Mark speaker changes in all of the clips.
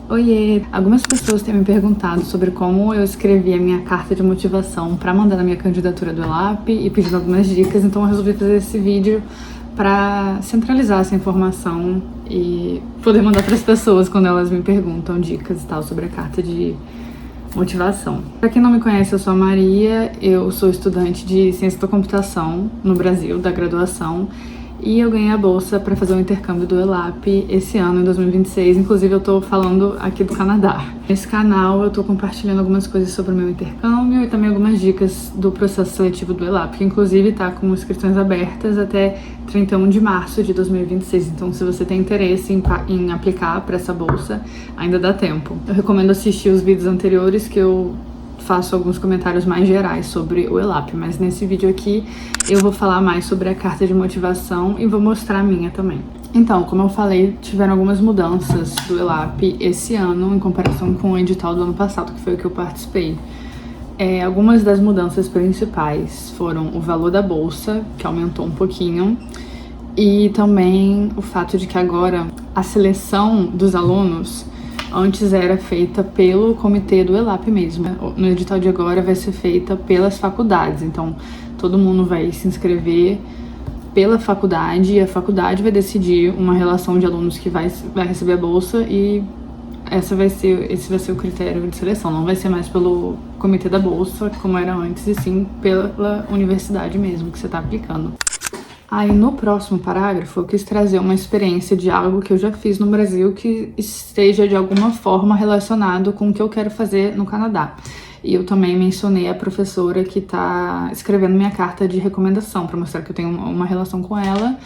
Speaker 1: Oiê! Algumas pessoas têm me perguntado sobre como eu escrevi a minha carta de motivação para mandar na minha candidatura do ELAP e pedindo algumas dicas, então eu resolvi fazer esse vídeo para centralizar essa informação e poder mandar para as pessoas quando elas me perguntam dicas e tal sobre a carta de motivação. Para quem não me conhece, eu sou a Maria, eu sou estudante de Ciência da Computação no Brasil, da graduação, e eu ganhei a bolsa para fazer o intercâmbio do ELAP esse ano, em 2026. Inclusive, eu tô falando aqui do Canadá. Nesse canal, eu tô compartilhando algumas coisas sobre o meu intercâmbio e também algumas dicas do processo seletivo do ELAP, que inclusive tá com inscrições abertas até 31 de março de 2026. Então, se você tem interesse em aplicar para essa bolsa, ainda dá tempo. Eu recomendo assistir os vídeos anteriores que eu faço alguns comentários mais gerais sobre o ELAP, mas nesse vídeo aqui eu vou falar mais sobre a carta de motivação e vou mostrar a minha também. Então, como eu falei, tiveram algumas mudanças do ELAP esse ano em comparação com o edital do ano passado, que foi o que eu participei. Algumas das mudanças principais foram o valor da bolsa, que aumentou um pouquinho, e também o fato de que agora a seleção dos alunos antes era feita pelo comitê do ELAP mesmo. No edital de agora vai ser feita pelas faculdades, então todo mundo vai se inscrever pela faculdade e a faculdade vai decidir uma relação de alunos que vai receber a bolsa e esse vai ser o critério de seleção. Não vai ser mais pelo comitê da bolsa, como era antes, e sim pela universidade mesmo que você está aplicando. Aí no próximo parágrafo eu quis trazer uma experiência de algo que eu já fiz no Brasil que esteja de alguma forma relacionado com o que eu quero fazer no Canadá. E eu também mencionei a professora que tá escrevendo minha carta de recomendação para mostrar que eu tenho uma relação com ela.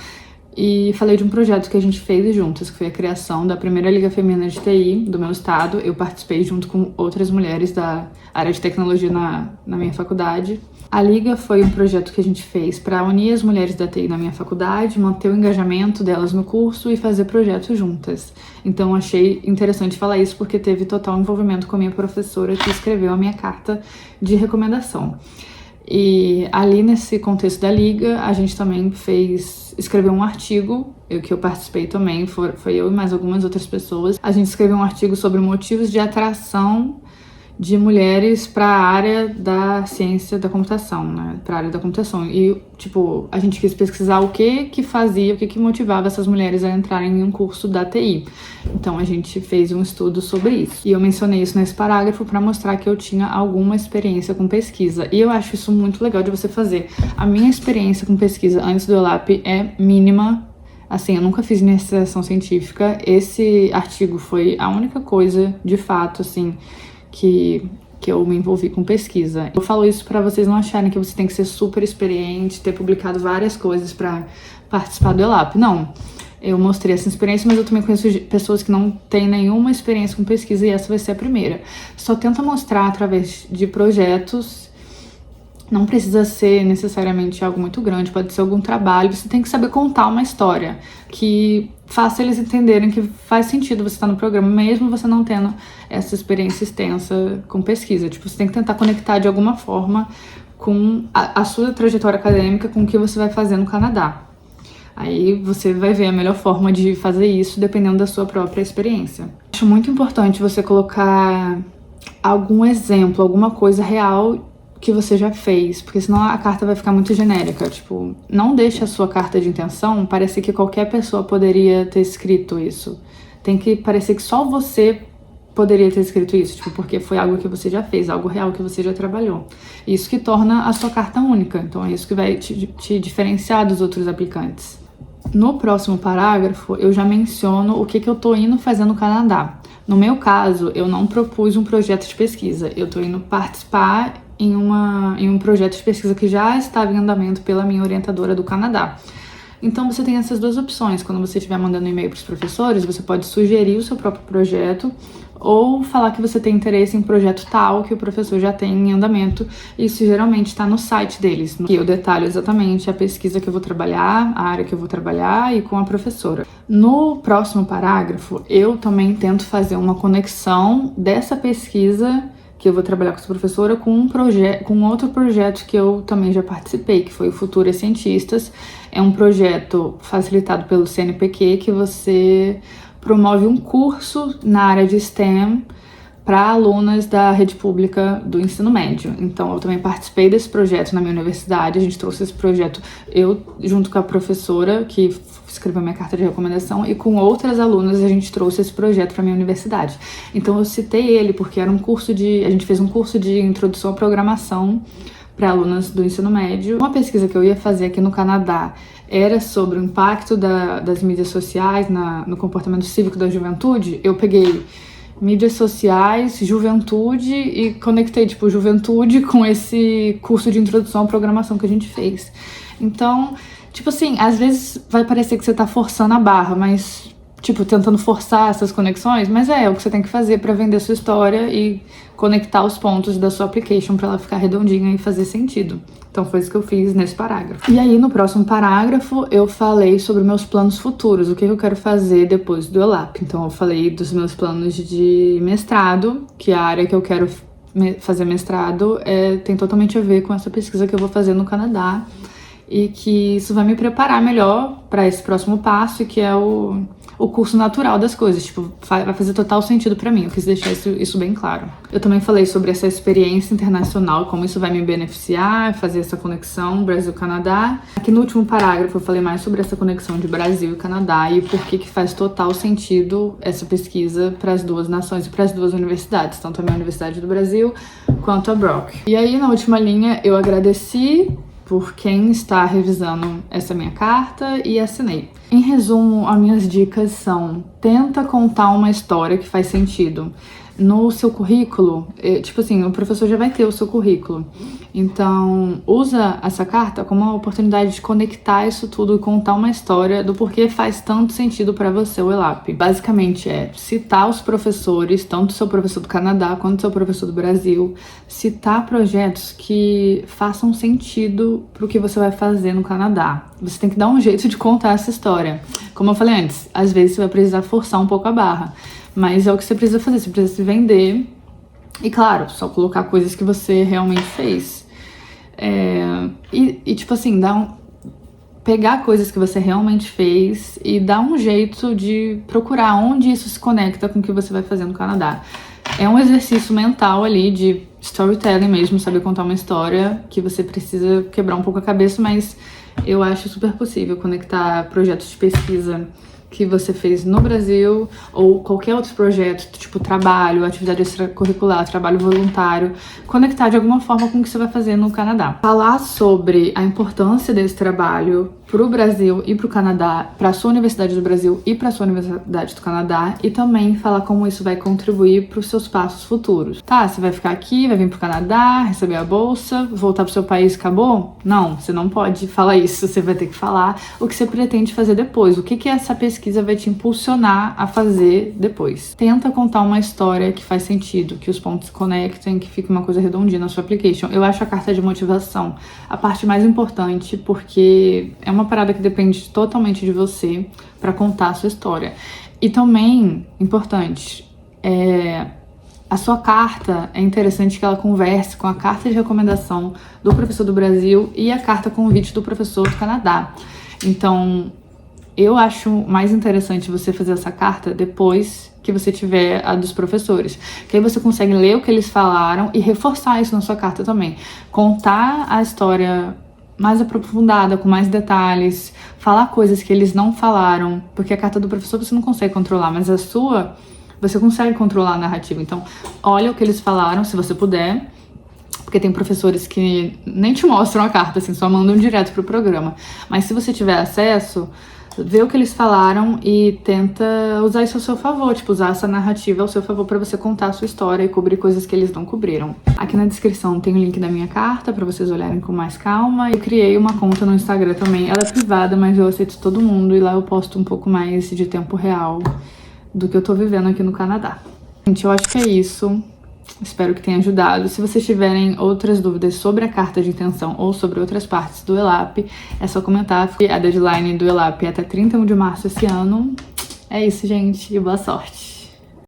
Speaker 1: E falei de um projeto que a gente fez juntas, que foi a criação da primeira Liga Feminina de TI do meu estado. Eu participei junto com outras mulheres da área de tecnologia na minha faculdade. A Liga foi um projeto que a gente fez para unir as mulheres da TI na minha faculdade, manter o engajamento delas no curso e fazer projetos juntas. Então achei interessante falar isso porque teve total envolvimento com a minha professora que escreveu a minha carta de recomendação. E ali nesse contexto da Liga, a gente também escreveu um artigo, que eu participei também, foi eu e mais algumas outras pessoas. A gente escreveu um artigo sobre motivos de atração de mulheres para a área da ciência da computação, né? Para a área da computação. E, a gente quis pesquisar o que fazia, o que motivava essas mulheres a entrarem em um curso da TI. Então, a gente fez um estudo sobre isso. E eu mencionei isso nesse parágrafo para mostrar que eu tinha alguma experiência com pesquisa. E eu acho isso muito legal de você fazer. A minha experiência com pesquisa antes do ELAP é mínima. Assim, eu nunca fiz iniciação científica. Esse artigo foi a única coisa, de fato, assim, que eu me envolvi com pesquisa. Eu falo isso para vocês não acharem que você tem que ser super experiente, ter publicado várias coisas para participar do ELAP. Não, eu mostrei essa experiência, mas eu também conheço pessoas que não têm nenhuma experiência com pesquisa e essa vai ser a primeira. Só tenta mostrar através de projetos. Não precisa ser necessariamente algo muito grande, pode ser algum trabalho. Você tem que saber contar uma história que faça eles entenderem que faz sentido você estar no programa, mesmo você não tendo essa experiência extensa com pesquisa. Você tem que tentar conectar de alguma forma com a sua trajetória acadêmica com o que você vai fazer no Canadá. Aí você vai ver a melhor forma de fazer isso dependendo da sua própria experiência. Acho muito importante você colocar algum exemplo, alguma coisa real que você já fez, porque senão a carta vai ficar muito genérica. Não deixe a sua carta de intenção parecer que qualquer pessoa poderia ter escrito isso. Tem que parecer que só você poderia ter escrito isso, porque foi algo que você já fez, algo real que você já trabalhou. Isso que torna a sua carta única, então é isso que vai te diferenciar dos outros aplicantes. No próximo parágrafo, eu já menciono o que eu tô indo fazer no Canadá. No meu caso, eu não propus um projeto de pesquisa, eu tô indo participar em um projeto de pesquisa que já estava em andamento pela minha orientadora do Canadá. Então você tem essas duas opções. Quando você estiver mandando e-mail para os professores, você pode sugerir o seu próprio projeto ou falar que você tem interesse em projeto tal que o professor já tem em andamento. Isso geralmente está no site deles, que eu detalho exatamente a pesquisa que eu vou trabalhar, a área que eu vou trabalhar e com a professora. No próximo parágrafo, eu também tento fazer uma conexão dessa pesquisa que eu vou trabalhar com essa professora com outro projeto que eu também já participei, que foi o Futuras Cientistas. É um projeto facilitado pelo CNPq que você promove um curso na área de STEM para alunas da rede pública do ensino médio. Então, eu também participei desse projeto na minha universidade. A gente trouxe esse projeto, eu junto com a professora que escreveu minha carta de recomendação, e com outras alunas a gente trouxe esse projeto para minha universidade. Então, eu citei ele porque era a gente fez um curso de introdução à programação para alunas do ensino médio. Uma pesquisa que eu ia fazer aqui no Canadá era sobre o impacto das mídias sociais no comportamento cívico da juventude. Eu peguei mídias sociais, juventude e conectei, tipo, juventude com esse curso de introdução à programação que a gente fez. Então, tipo assim, às vezes vai parecer que você tá forçando a barra, mas, tipo, tentando forçar essas conexões, mas é o que você tem que fazer pra vender a sua história e conectar os pontos da sua application pra ela ficar redondinha e fazer sentido. Então foi isso que eu fiz nesse parágrafo. E aí no próximo parágrafo eu falei sobre meus planos futuros, o que eu quero fazer depois do ELAP. Então eu falei dos meus planos de mestrado, que a área que eu quero fazer mestrado tem totalmente a ver com essa pesquisa que eu vou fazer no Canadá, e que isso vai me preparar melhor para esse próximo passo, que é o curso natural das coisas. Tipo, vai fazer total sentido para mim. Eu quis deixar isso bem claro. Eu também falei sobre essa experiência internacional, como isso vai me beneficiar, fazer essa conexão Brasil-Canadá. Aqui no último parágrafo eu falei mais sobre essa conexão de Brasil e Canadá e por que faz total sentido essa pesquisa para as duas nações e para as duas universidades, tanto a minha Universidade do Brasil quanto a Brock. E aí, na última linha, eu agradeci por quem está revisando essa minha carta e assinei. Em resumo, as minhas dicas são: tenta contar uma história que faz sentido. No seu currículo, tipo assim, o professor já vai ter o seu currículo. Então, usa essa carta como uma oportunidade de conectar isso tudo e contar uma história do porquê faz tanto sentido para você o ELAP. Basicamente é citar os professores, tanto o seu professor do Canadá quanto o seu professor do Brasil, citar projetos que façam sentido pro que você vai fazer no Canadá. Você tem que dar um jeito de contar essa história. Como eu falei antes, às vezes você vai precisar forçar um pouco a barra. Mas é o que você precisa fazer, você precisa se vender. E claro, só colocar coisas que você realmente fez. Tipo assim, pegar coisas que você realmente fez e dar um jeito de procurar onde isso se conecta com o que você vai fazer no Canadá. É um exercício mental ali de storytelling mesmo, saber contar uma história que você precisa quebrar um pouco a cabeça, mas eu acho super possível conectar projetos de pesquisa que você fez no Brasil ou qualquer outro projeto, tipo trabalho, atividade extracurricular, trabalho voluntário, conectar de alguma forma com o que você vai fazer no Canadá. Falar sobre a importância desse trabalho pro Brasil e pro Canadá, pra sua Universidade do Brasil e pra sua Universidade do Canadá, e também falar como isso vai contribuir pros seus passos futuros. Tá, você vai ficar aqui, vai vir pro Canadá, receber a bolsa, voltar pro seu país e acabou? Não, você não pode falar isso, você vai ter que falar o que você pretende fazer depois, o que essa pesquisa vai te impulsionar a fazer depois. Tenta contar uma história que faz sentido, que os pontos se conectem, que fique uma coisa redondinha na sua application. Eu acho a carta de motivação a parte mais importante, porque é uma parada que depende totalmente de você para contar a sua história. E também, importante, a sua carta, é interessante que ela converse com a carta de recomendação do professor do Brasil e a carta convite do professor do Canadá. Então, eu acho mais interessante você fazer essa carta depois que você tiver a dos professores. Que aí você consegue ler o que eles falaram e reforçar isso na sua carta também. Contar a história mais aprofundada, com mais detalhes, falar coisas que eles não falaram, porque a carta do professor você não consegue controlar, mas a sua, você consegue controlar a narrativa. Então, olha o que eles falaram, se você puder, porque tem professores que nem te mostram a carta, assim, só mandam direto pro programa. Mas se você tiver acesso, vê o que eles falaram e tenta usar isso ao seu favor, tipo, usar essa narrativa ao seu favor pra você contar a sua história e cobrir coisas que eles não cobriram. Aqui na descrição tem o link da minha carta pra vocês olharem com mais calma. Eu criei uma conta no Instagram também, ela é privada, mas eu aceito todo mundo e lá eu posto um pouco mais de tempo real do que eu tô vivendo aqui no Canadá. Gente, eu acho que é isso. Espero que tenha ajudado. Se vocês tiverem outras dúvidas sobre a carta de intenção ou sobre outras partes do ELAP, é só comentar. A deadline do ELAP é até 31 de março esse ano. É isso, gente, e boa sorte!